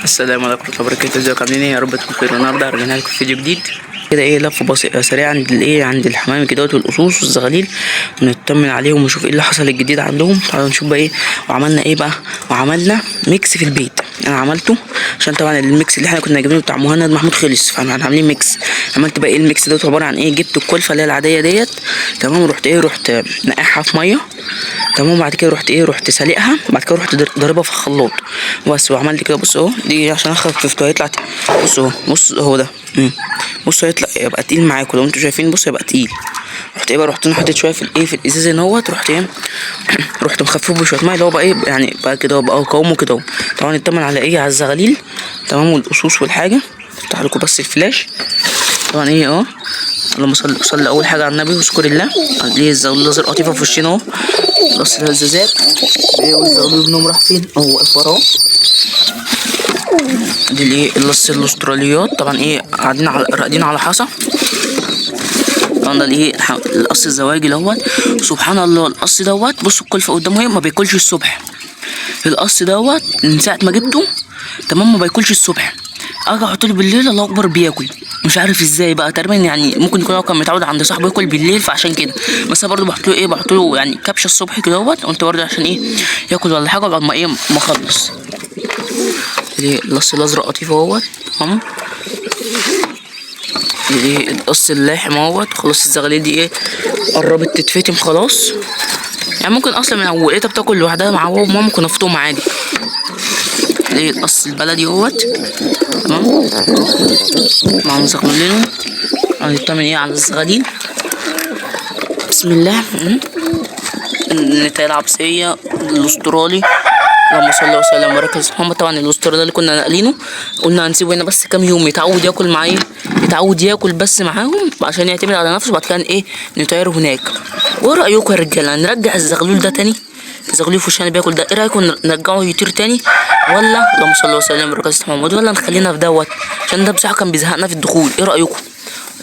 السلام عليكم ورحمة الله وبركاته. ازيكم عاملين ايه؟ يا رب تكونوا بخير. النهارده هرجعنا لكم فيديو جديد كده، ايه لف بسيط سريع عند عند الحمام كده والقصوص والزغاليل، ونطمن عليهم ونشوف ايه اللي حصل الجديد عندهم. تعالوا نشوف بقى ايه وعملنا ايه بقى. وعملنا ميكس في البيت، انا عملته عشان طبعا الميكس اللي احنا كنا جايبينه بتاع مهند محمود خلص، فاحنا عاملين ميكس. عملت بقى ايه الميكس دوت عباره عن ايه. جبت الكلفه اللي هي العاديه ديت، تمام، رحت نقعها في ميه، تمام. بعد كده رحت سالقها، بعد كده رحت ضاربها في الخلاط بس. وعملت كده بص اهو، دي عشان اخففته هيطلع بص اهو، بص هو ده. بص هيطلع يبقى تقيل معاكم لو انتوا شايفين، بص هيبقى تقيل. رحت انا حطيت شويه في الايه في الازاز اهوت، رحت مخففه بشويه ميه اللي هو بقى ايه يعني بقى كده بقى قوامه كده اهو. طبعا نطمن على ايه، على الزغاليل تمام والقصوص والحاجه. افتح لكم بس الفلاش. طبعا ايه اهو، اللهم صل اول حاجه على النبي واذكر الله. ليه الزغلول لازق قطيفه في وشنا اهو، بص الهزازات ايه، والزغلول ابنهم راح فين اهو، واقف وراه. دي الايه الاستراليات، طبعا ايه راقدين على حصى. طبعا ده الايه القص الزواجي دوت. سبحان الله القص دوت، بصوا الكلفه قدامه اهي، ما بياكلش الصبح. القص دوت من ساعه ما جبته تمام ما بياكلش الصبح، اجي احط له بالليل الله اكبر بياكل. مش عارف ازاي بقى، تقريبا يعني ممكن يكون هو كان متعود عند صاحبه ياكل بالليل فعشان كده. بس انا برضه بحط له يعني كبشه الصبح كده دوت، قلت برضه عشان ايه ياكل ولا حاجه بعد ما ايه ما اخلص. القص الازرق قطيف اهوت، تمام. دي القص اللاحم اهوت. خلاص الزغاليل دي ايه قربت تتفتم خلاص، يعني ممكن اصلا لو لقيتها بتاكل لوحدها مع بابا وماما ممكن افطمها عادي. دي القص البلدي اهوت، تمام، مع مزغللينه. هنطمن ايه على الزغاليل. بسم الله. النتايه العبسيه الاسترالي، اللهم صل وسلم وبارك على محمد. طبعا الاسترالي اللي كنا ناقلينه قلنا هنسيبه هنا بس كام يوم يتعود ياكل معايا، يتعود ياكل بس معاهم عشان يعتمد على نفسه، بعد كده ايه نطيره هناك. وايه رايكم يا رجاله، نرجع الزغلول ده تاني؟ الزغلول في وشنا بياكل ده، ايه رايكم نرجعه يطير تاني، ولا اللهم صل وسلم وبارك على محمد، ولا نخلينا في دوت عشان ده بصراحه كان بيزهقنا في الدخول؟ ايه رايكم؟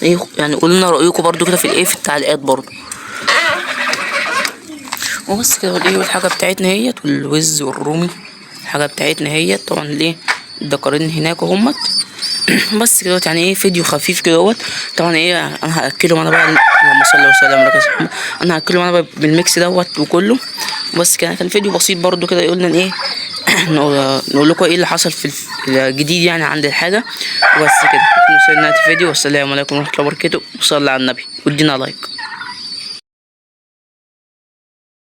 ايه يعني قولوا لنا رايكم برده كده في الايه في التعليقات برده. وبس كده الايه والحاجه بتاعتنا هيت، والوز والرومي الحاجه بتاعتنا هيت. طبعا ليه الدكارين هناك اهمت. بس كده يعني ايه فيديو خفيف كده. طبعا ايه انا هاكلهم انا بقى، اللهم صل وسلم على محمد، انا هاكلهم انا بقى بالميكس دوت وكله. بس كده كان فيديو بسيط برده كده، يقولنا ايه نقول لكم ايه اللي حصل في الجديد يعني عند الحاجه. وبس كده نوصل لنهايه الفيديو، والسلام عليكم ورحمه الله وبركاته. وصلى على النبي وادينا لايك.